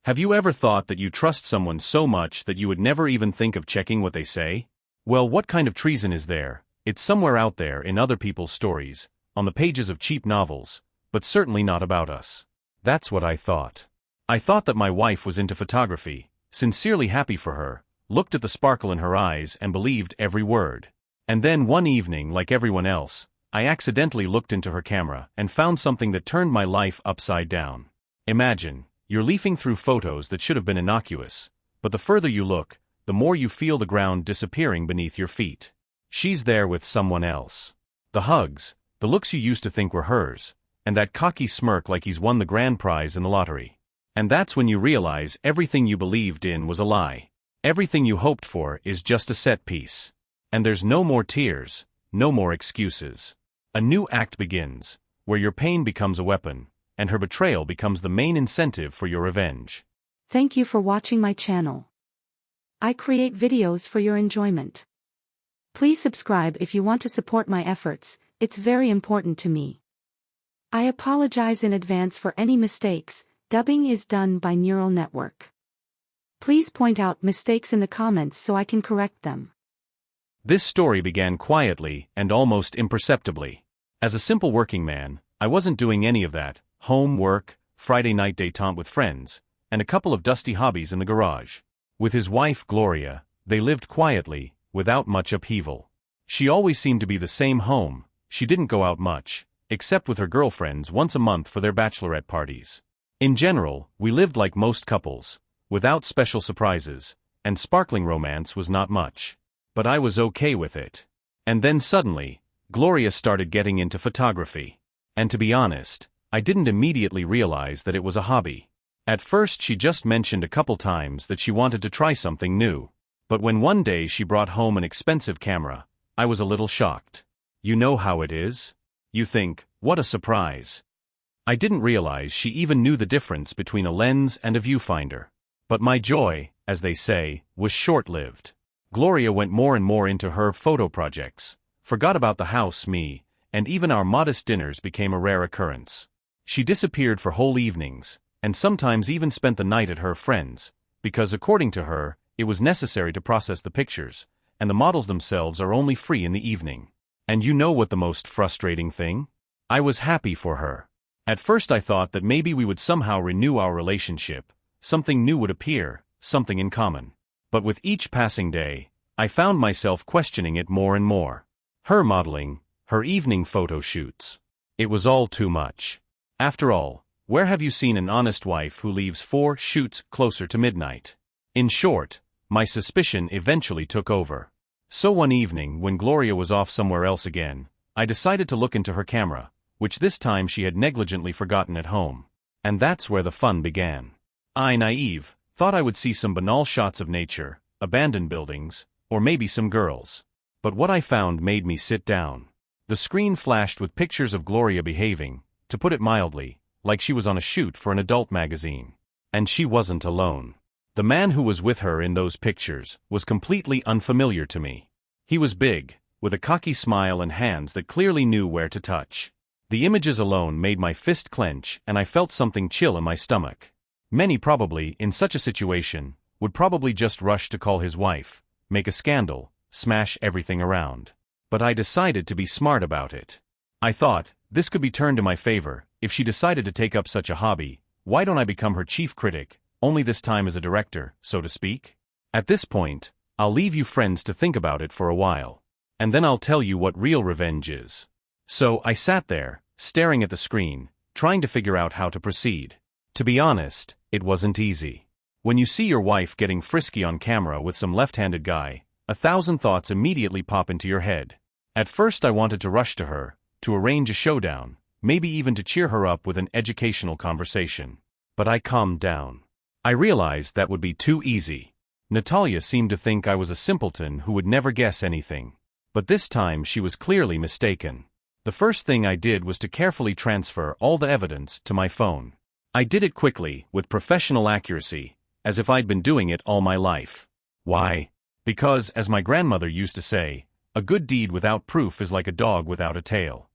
Have you ever thought that you trust someone so much that you would never even think of checking what they say? Well, what kind of treason is there? It's somewhere out there in other people's stories, on the pages of cheap novels, but certainly not about us. That's what I thought. I thought that my wife was into photography, sincerely happy for her, looked at the sparkle in her eyes and believed every word. And then one evening, like everyone else, I accidentally looked into her camera and found something that turned my life upside down. Imagine, you're leafing through photos that should have been innocuous, but the further you look, the more you feel the ground disappearing beneath your feet. She's there with someone else. The hugs, the looks you used to think were hers, and that cocky smirk like he's won the grand prize in the lottery. And that's when you realize everything you believed in was a lie. Everything you hoped for is just a set piece. And there's no more tears, no more excuses. A new act begins, where your pain becomes a weapon, and her betrayal becomes the main incentive for your revenge. Thank you for watching my channel. I create videos for your enjoyment. Please subscribe if you want to support my efforts, it's very important to me. I apologize in advance for any mistakes, dubbing is done by neural network. Please point out mistakes in the comments so I can correct them. This story began quietly and almost imperceptibly. As a simple working man, I wasn't doing any of that: home, work, Friday night détente with friends, and a couple of dusty hobbies in the garage. With his wife, Gloria, they lived quietly, without much upheaval. She always seemed to be the same home. She didn't go out much, except with her girlfriends once a month for their bachelorette parties. In general, we lived like most couples, without special surprises, and sparkling romance was not much. But I was okay with it. And then suddenly, Gloria started getting into photography. And to be honest, I didn't immediately realize that it was a hobby. At first she just mentioned a couple times that she wanted to try something new. But when one day she brought home an expensive camera, I was a little shocked. You know how it is? You think, what a surprise. I didn't realize she even knew the difference between a lens and a viewfinder. But my joy, as they say, was short-lived. Gloria went more and more into her photo projects, forgot about the house, me, and even our modest dinners became a rare occurrence. She disappeared for whole evenings, and sometimes even spent the night at her friends', because according to her, it was necessary to process the pictures, and the models themselves are only free in the evening. And you know what the most frustrating thing? I was happy for her. At first I thought that maybe we would somehow renew our relationship, something new would appear, something in common. But with each passing day, I found myself questioning it more and more. Her modeling, her evening photo shoots. It was all too much. After all, where have you seen an honest wife who leaves 4 shoots closer to midnight? In short, my suspicion eventually took over. So one evening, when Gloria was off somewhere else again, I decided to look into her camera, which this time she had negligently forgotten at home. And that's where the fun began. I, naive, thought I would see some banal shots of nature, abandoned buildings, or maybe some girls. But what I found made me sit down. The screen flashed with pictures of Gloria behaving, to put it mildly, like she was on a shoot for an adult magazine. And she wasn't alone. The man who was with her in those pictures was completely unfamiliar to me. He was big, with a cocky smile and hands that clearly knew where to touch. The images alone made my fist clench and I felt something chill in my stomach. Many probably, in such a situation, would probably just rush to call his wife, make a scandal, smash everything around. But I decided to be smart about it. I thought, this could be turned to my favor. If she decided to take up such a hobby, why don't I become her chief critic, only this time as a director, so to speak? At this point, I'll leave you friends to think about it for a while. And then I'll tell you what real revenge is. So I sat there, staring at the screen, trying to figure out how to proceed. To be honest, it wasn't easy. When you see your wife getting frisky on camera with some left-handed guy, 1,000 thoughts immediately pop into your head. At first I wanted to rush to her, to arrange a showdown, maybe even to cheer her up with an educational conversation. But I calmed down. I realized that would be too easy. Natalia seemed to think I was a simpleton who would never guess anything. But this time she was clearly mistaken. The first thing I did was to carefully transfer all the evidence to my phone. I did it quickly, with professional accuracy, as if I'd been doing it all my life. Why? Because, as my grandmother used to say, a good deed without proof is like a dog without a tail.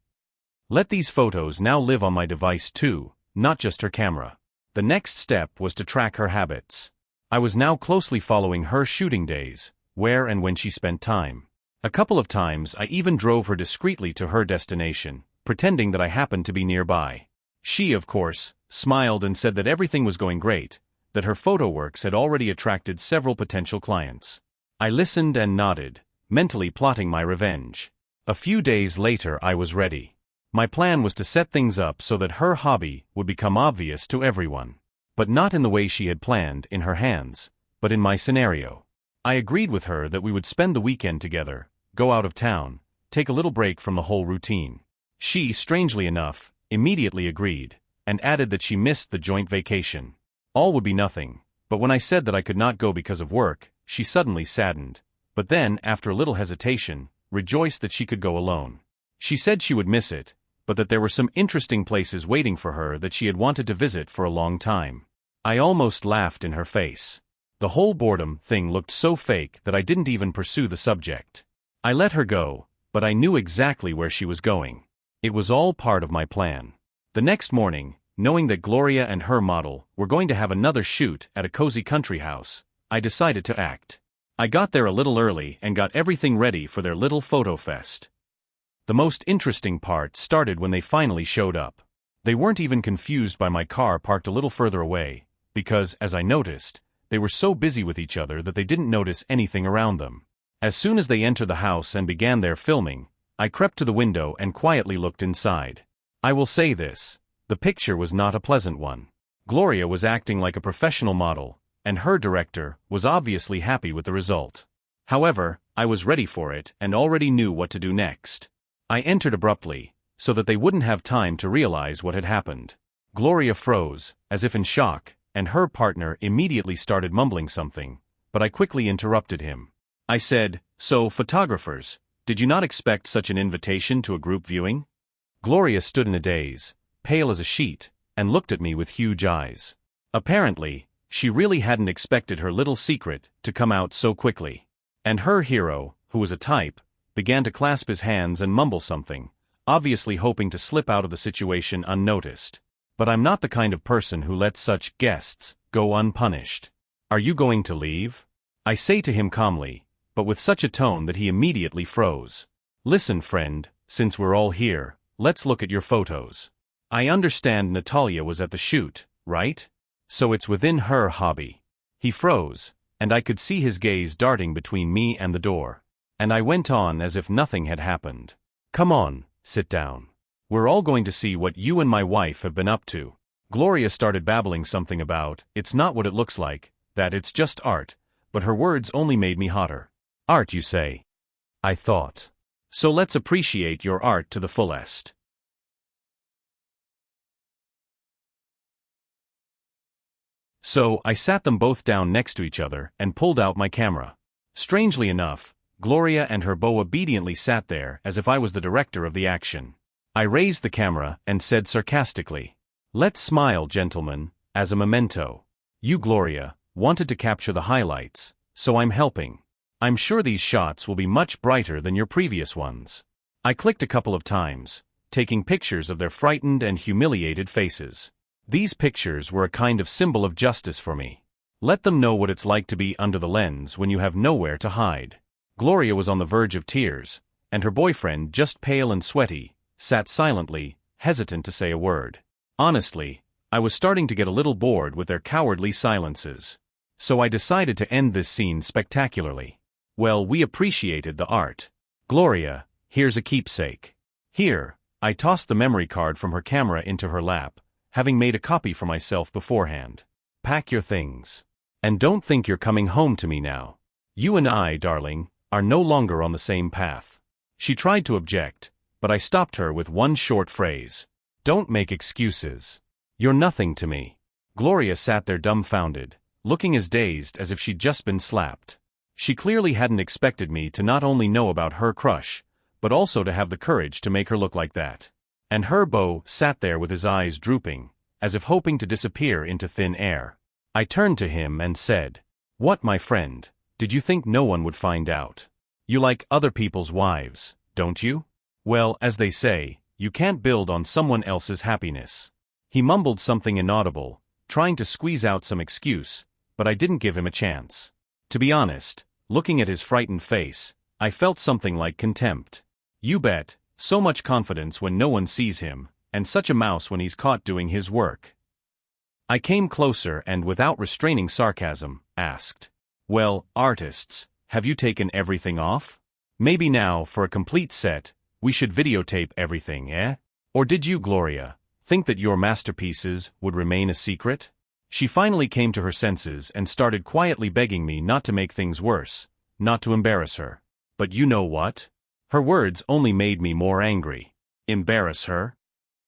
Let these photos now live on my device too, not just her camera. The next step was to track her habits. I was now closely following her shooting days, where and when she spent time. A couple of times I even drove her discreetly to her destination, pretending that I happened to be nearby. She, of course, smiled and said that everything was going great, that her photo works had already attracted several potential clients. I listened and nodded, mentally plotting my revenge. A few days later I was ready. My plan was to set things up so that her hobby would become obvious to everyone. But not in the way she had planned, in her hands, but in my scenario. I agreed with her that we would spend the weekend together, go out of town, take a little break from the whole routine. She, strangely enough, immediately agreed, and added that she missed the joint vacation. All would be nothing, but when I said that I could not go because of work, she suddenly saddened, but then, after a little hesitation, rejoiced that she could go alone. She said she would miss it, but that there were some interesting places waiting for her that she had wanted to visit for a long time. I almost laughed in her face. The whole boredom thing looked so fake that I didn't even pursue the subject. I let her go, but I knew exactly where she was going. It was all part of my plan. The next morning, knowing that Gloria and her model were going to have another shoot at a cozy country house, I decided to act. I got there a little early and got everything ready for their little photo fest. The most interesting part started when they finally showed up. They weren't even confused by my car parked a little further away, because, as I noticed, they were so busy with each other that they didn't notice anything around them. As soon as they entered the house and began their filming, I crept to the window and quietly looked inside. I will say this, the picture was not a pleasant one. Gloria was acting like a professional model, and her director was obviously happy with the result. However, I was ready for it and already knew what to do next. I entered abruptly, so that they wouldn't have time to realize what had happened. Gloria froze, as if in shock, and her partner immediately started mumbling something, but I quickly interrupted him. I said, "So, photographers, did you not expect such an invitation to a group viewing?" Gloria stood in a daze, pale as a sheet, and looked at me with huge eyes. Apparently, she really hadn't expected her little secret to come out so quickly. And her hero, who was a type, began to clasp his hands and mumble something, obviously hoping to slip out of the situation unnoticed. But I'm not the kind of person who lets such guests go unpunished. "Are you going to leave?" I say to him calmly, but with such a tone that he immediately froze. "Listen, friend, since we're all here, let's look at your photos. I understand Natalia was at the shoot, right? So it's within her hobby." He froze, and I could see his gaze darting between me and the door. And I went on as if nothing had happened. "Come on, sit down. We're all going to see what you and my wife have been up to." Gloria started babbling something about, "It's not what it looks like, that it's just art," but her words only made me hotter. "Art, you say?" I thought. "So let's appreciate your art to the fullest." So I sat them both down next to each other and pulled out my camera. Strangely enough, Gloria and her beau obediently sat there as if I was the director of the action. I raised the camera and said sarcastically, "Let's smile, gentlemen, as a memento. You, Gloria, wanted to capture the highlights, so I'm helping. I'm sure these shots will be much brighter than your previous ones." I clicked a couple of times, taking pictures of their frightened and humiliated faces. These pictures were a kind of symbol of justice for me. Let them know what it's like to be under the lens when you have nowhere to hide. Gloria was on the verge of tears, and her boyfriend, just pale and sweaty, sat silently, hesitant to say a word. Honestly, I was starting to get a little bored with their cowardly silences. So I decided to end this scene spectacularly. "Well, we appreciated the art. Gloria, here's a keepsake. Here," I tossed the memory card from her camera into her lap, having made a copy for myself beforehand. "Pack your things. And don't think you're coming home to me now. You and I, darling, are no longer on the same path." She tried to object, but I stopped her with one short phrase. "Don't make excuses. You're nothing to me." Gloria sat there dumbfounded, looking as dazed as if she'd just been slapped. She clearly hadn't expected me to not only know about her crush, but also to have the courage to make her look like that. And her beau sat there with his eyes drooping, as if hoping to disappear into thin air. I turned to him and said, "What, my friend? Did you think no one would find out? You like other people's wives, don't you? Well, as they say, you can't build on someone else's happiness." He mumbled something inaudible, trying to squeeze out some excuse, but I didn't give him a chance. To be honest, looking at his frightened face, I felt something like contempt. You bet, so much confidence when no one sees him, and such a mouse when he's caught doing his work. I came closer and, without restraining sarcasm, asked, "Well, artists, have you taken everything off? Maybe now, for a complete set, we should videotape everything, eh? Or did you, Gloria, think that your masterpieces would remain a secret?" She finally came to her senses and started quietly begging me not to make things worse, not to embarrass her. But you know what? Her words only made me more angry. Embarrass her?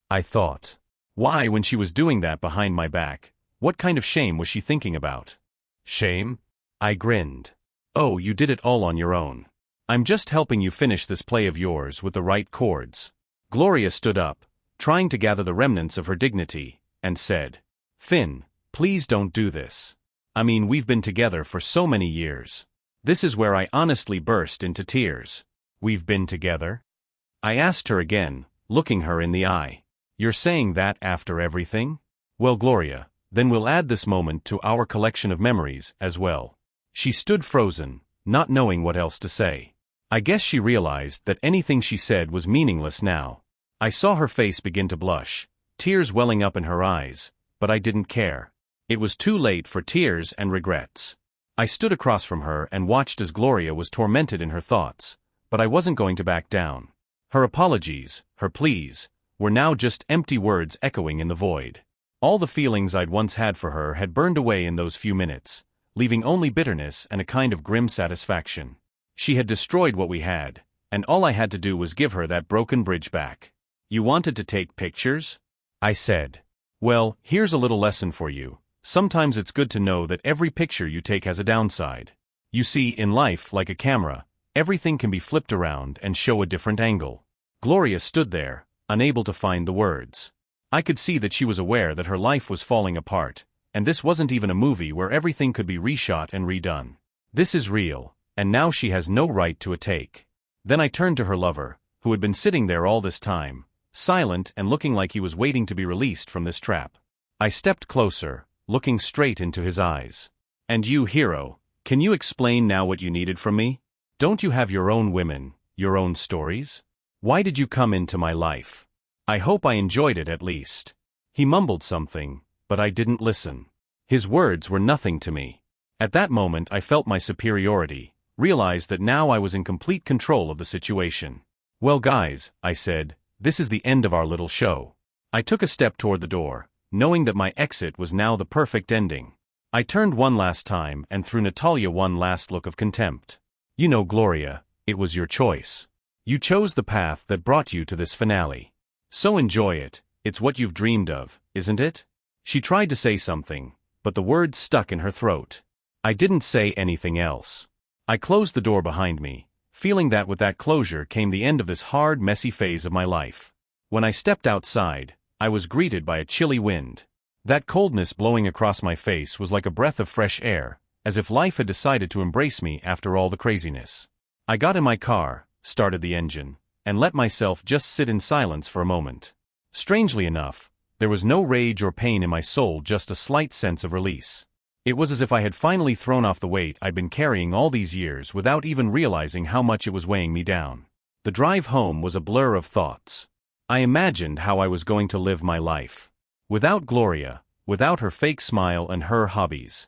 I thought. Why, when she was doing that behind my back, what kind of shame was she thinking about? Shame? I grinned. Oh, you did it all on your own. I'm just helping you finish this play of yours with the right chords. Gloria stood up, trying to gather the remnants of her dignity, and said, "Finn, please don't do this. I mean, we've been together for so many years." This is where I honestly burst into tears. We've been together? I asked her again, looking her in the eye. You're saying that after everything? Well, Gloria, then we'll add this moment to our collection of memories as well. She stood frozen, not knowing what else to say. I guess she realized that anything she said was meaningless now. I saw her face begin to blush, tears welling up in her eyes, but I didn't care. It was too late for tears and regrets. I stood across from her and watched as Gloria was tormented in her thoughts, but I wasn't going to back down. Her apologies, her pleas, were now just empty words echoing in the void. All the feelings I'd once had for her had burned away in those few minutes, leaving only bitterness and a kind of grim satisfaction. She had destroyed what we had, and all I had to do was give her that broken bridge back. You wanted to take pictures? I said. Well, here's a little lesson for you. Sometimes it's good to know that every picture you take has a downside. You see, in life, like a camera, everything can be flipped around and show a different angle. Gloria stood there, unable to find the words. I could see that she was aware that her life was falling apart, and this wasn't even a movie where everything could be reshot and redone. This is real, and now she has no right to a take. Then I turned to her lover, who had been sitting there all this time, silent and looking like he was waiting to be released from this trap. I stepped closer, looking straight into his eyes. And you, hero, can you explain now what you needed from me? Don't you have your own women, your own stories? Why did you come into my life? I hope I enjoyed it at least. He mumbled something, but I didn't listen. His words were nothing to me. At that moment I felt my superiority, realized that now I was in complete control of the situation. Well guys, I said, this is the end of our little show. I took a step toward the door, knowing that my exit was now the perfect ending. I turned one last time and threw Natalia one last look of contempt. You know, Gloria, it was your choice. You chose the path that brought you to this finale. So enjoy it, it's what you've dreamed of, isn't it? She tried to say something, but the words stuck in her throat. I didn't say anything else. I closed the door behind me, feeling that with that closure came the end of this hard, messy phase of my life. When I stepped outside, I was greeted by a chilly wind. That coldness blowing across my face was like a breath of fresh air, as if life had decided to embrace me after all the craziness. I got in my car, started the engine, and let myself just sit in silence for a moment. Strangely enough, there was no rage or pain in my soul, just a slight sense of release. It was as if I had finally thrown off the weight I'd been carrying all these years without even realizing how much it was weighing me down. The drive home was a blur of thoughts. I imagined how I was going to live my life. Without Gloria, without her fake smile and her hobbies.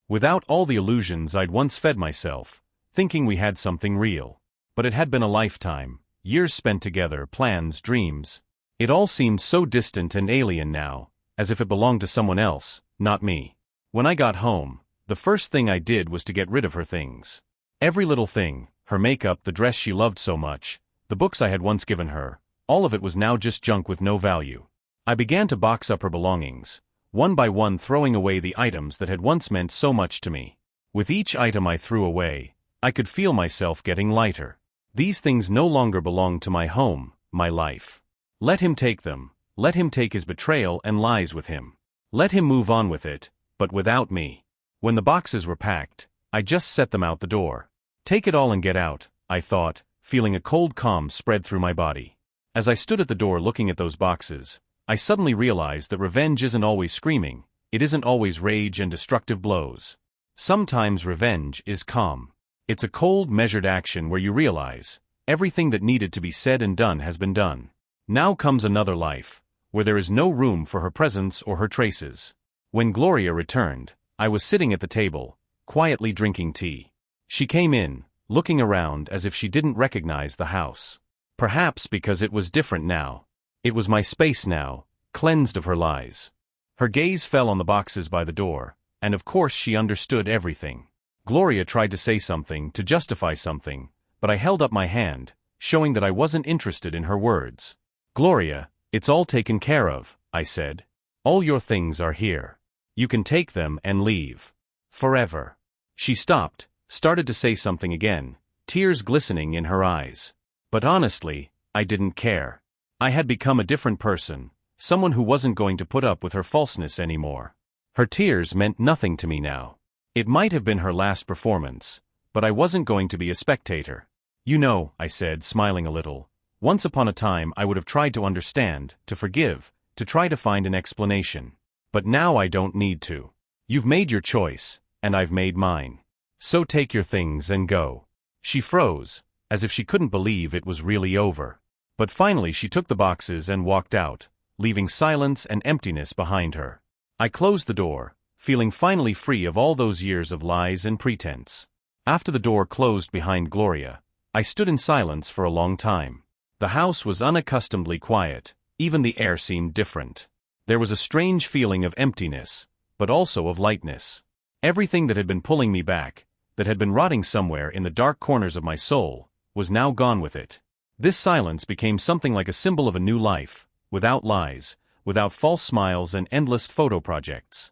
Without all the illusions I'd once fed myself, thinking we had something real. But it had been a lifetime, years spent together, plans, dreams. It all seemed so distant and alien now, as if it belonged to someone else, not me. When I got home, the first thing I did was to get rid of her things. Every little thing, her makeup, the dress she loved so much, the books I had once given her, all of it was now just junk with no value. I began to box up her belongings, one by one throwing away the items that had once meant so much to me. With each item I threw away, I could feel myself getting lighter. These things no longer belonged to my home, my life. Let him take them, let him take his betrayal and lies with him. Let him move on with it, but without me. When the boxes were packed, I just set them out the door. Take it all and get out, I thought, feeling a cold calm spread through my body. As I stood at the door looking at those boxes, I suddenly realized that revenge isn't always screaming, it isn't always rage and destructive blows. Sometimes revenge is calm. It's a cold, measured action where you realize everything that needed to be said and done has been done. Now comes another life, where there is no room for her presence or her traces. When Gloria returned, I was sitting at the table, quietly drinking tea. She came in, looking around as if she didn't recognize the house. Perhaps because it was different now. It was my space now, cleansed of her lies. Her gaze fell on the boxes by the door, and of course she understood everything. Gloria tried to say something, to justify something, but I held up my hand, showing that I wasn't interested in her words. Gloria, it's all taken care of, I said. All your things are here. You can take them and leave. Forever. She stopped, started to say something again, tears glistening in her eyes. But honestly, I didn't care. I had become a different person, someone who wasn't going to put up with her falseness anymore. Her tears meant nothing to me now. It might have been her last performance, but I wasn't going to be a spectator. You know, I said, smiling a little, once upon a time I would have tried to understand, to forgive, to try to find an explanation. But now I don't need to. You've made your choice, and I've made mine. So take your things and go. She froze, as if she couldn't believe it was really over. But finally she took the boxes and walked out, leaving silence and emptiness behind her. I closed the door, feeling finally free of all those years of lies and pretense. After the door closed behind Gloria, I stood in silence for a long time. The house was unaccustomedly quiet, even the air seemed different. There was a strange feeling of emptiness, but also of lightness. Everything that had been pulling me back, that had been rotting somewhere in the dark corners of my soul, was now gone with it. This silence became something like a symbol of a new life, without lies, without false smiles and endless photo projects.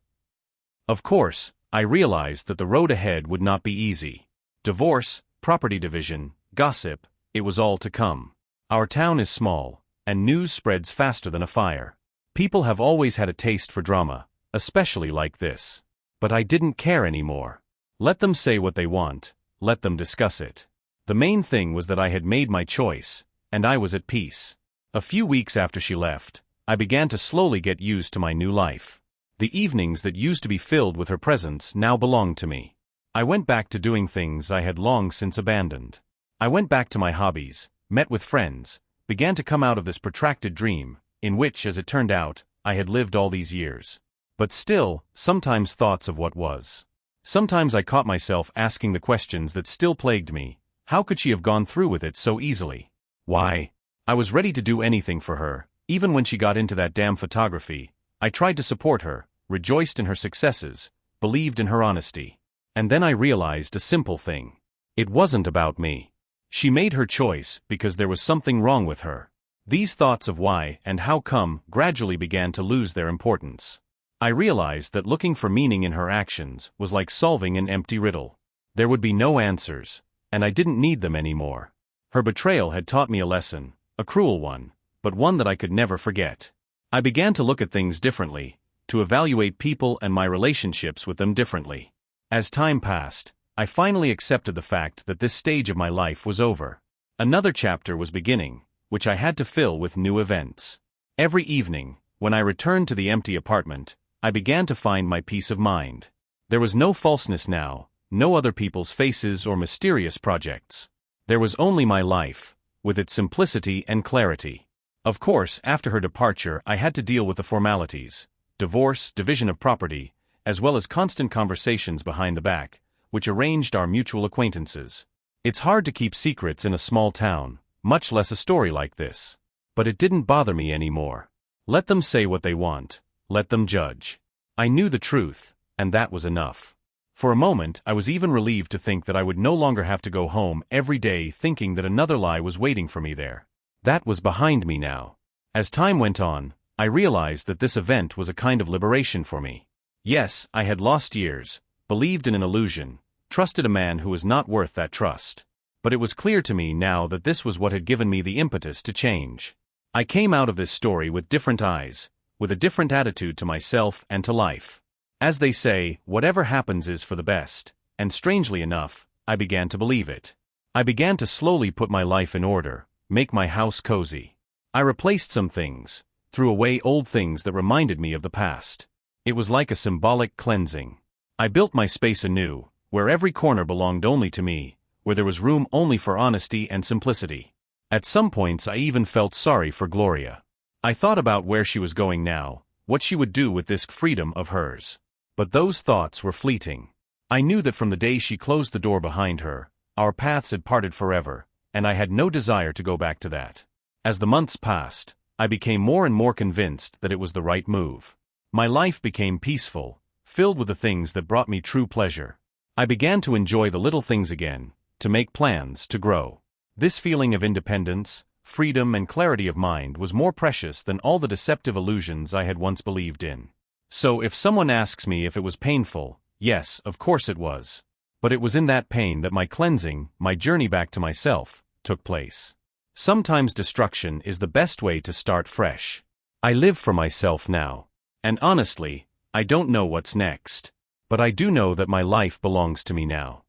Of course, I realized that the road ahead would not be easy. Divorce, property division, gossip, it was all to come. Our town is small, and news spreads faster than a fire. People have always had a taste for drama, especially like this. But I didn't care anymore. Let them say what they want, let them discuss it. The main thing was that I had made my choice, and I was at peace. A few weeks after she left, I began to slowly get used to my new life. The evenings that used to be filled with her presence now belonged to me. I went back to doing things I had long since abandoned. I went back to my hobbies, met with friends, began to come out of this protracted dream, in which, as it turned out, I had lived all these years. But still, sometimes thoughts of what was. Sometimes I caught myself asking the questions that still plagued me. How could she have gone through with it so easily? Why? I was ready to do anything for her, even when she got into that damn photography. I tried to support her, rejoiced in her successes, believed in her honesty. And then I realized a simple thing. It wasn't about me. She made her choice because there was something wrong with her. These thoughts of why and how come gradually began to lose their importance. I realized that looking for meaning in her actions was like solving an empty riddle. There would be no answers, and I didn't need them anymore. Her betrayal had taught me a lesson, a cruel one, but one that I could never forget. I began to look at things differently, to evaluate people and my relationships with them differently. As time passed, I finally accepted the fact that this stage of my life was over. Another chapter was beginning, which I had to fill with new events. Every evening, when I returned to the empty apartment, I began to find my peace of mind. There was no falseness now, no other people's faces or mysterious projects. There was only my life, with its simplicity and clarity. Of course, after her departure I had to deal with the formalities, divorce, division of property, as well as constant conversations behind the back, which arranged our mutual acquaintances. It's hard to keep secrets in a small town, much less a story like this. But it didn't bother me anymore. Let them say what they want. Let them judge. I knew the truth, and that was enough. For a moment I was even relieved to think that I would no longer have to go home every day thinking that another lie was waiting for me there. That was behind me now. As time went on, I realized that this event was a kind of liberation for me. Yes, I had lost years, believed in an illusion, trusted a man who was not worth that trust. But it was clear to me now that this was what had given me the impetus to change. I came out of this story with different eyes, with a different attitude to myself and to life. As they say, whatever happens is for the best, and strangely enough, I began to believe it. I began to slowly put my life in order, make my house cozy. I replaced some things, threw away old things that reminded me of the past. It was like a symbolic cleansing. I built my space anew, where every corner belonged only to me, where there was room only for honesty and simplicity. At some points I even felt sorry for Gloria. I thought about where she was going now, what she would do with this freedom of hers. But those thoughts were fleeting. I knew that from the day she closed the door behind her, our paths had parted forever, and I had no desire to go back to that. As the months passed, I became more and more convinced that it was the right move. My life became peaceful, filled with the things that brought me true pleasure. I began to enjoy the little things again, to make plans, to grow. This feeling of independence, freedom and clarity of mind was more precious than all the deceptive illusions I had once believed in. So if someone asks me if it was painful, yes, of course it was. But it was in that pain that my cleansing, my journey back to myself, took place. Sometimes destruction is the best way to start fresh. I live for myself now. And honestly, I don't know what's next. But I do know that my life belongs to me now.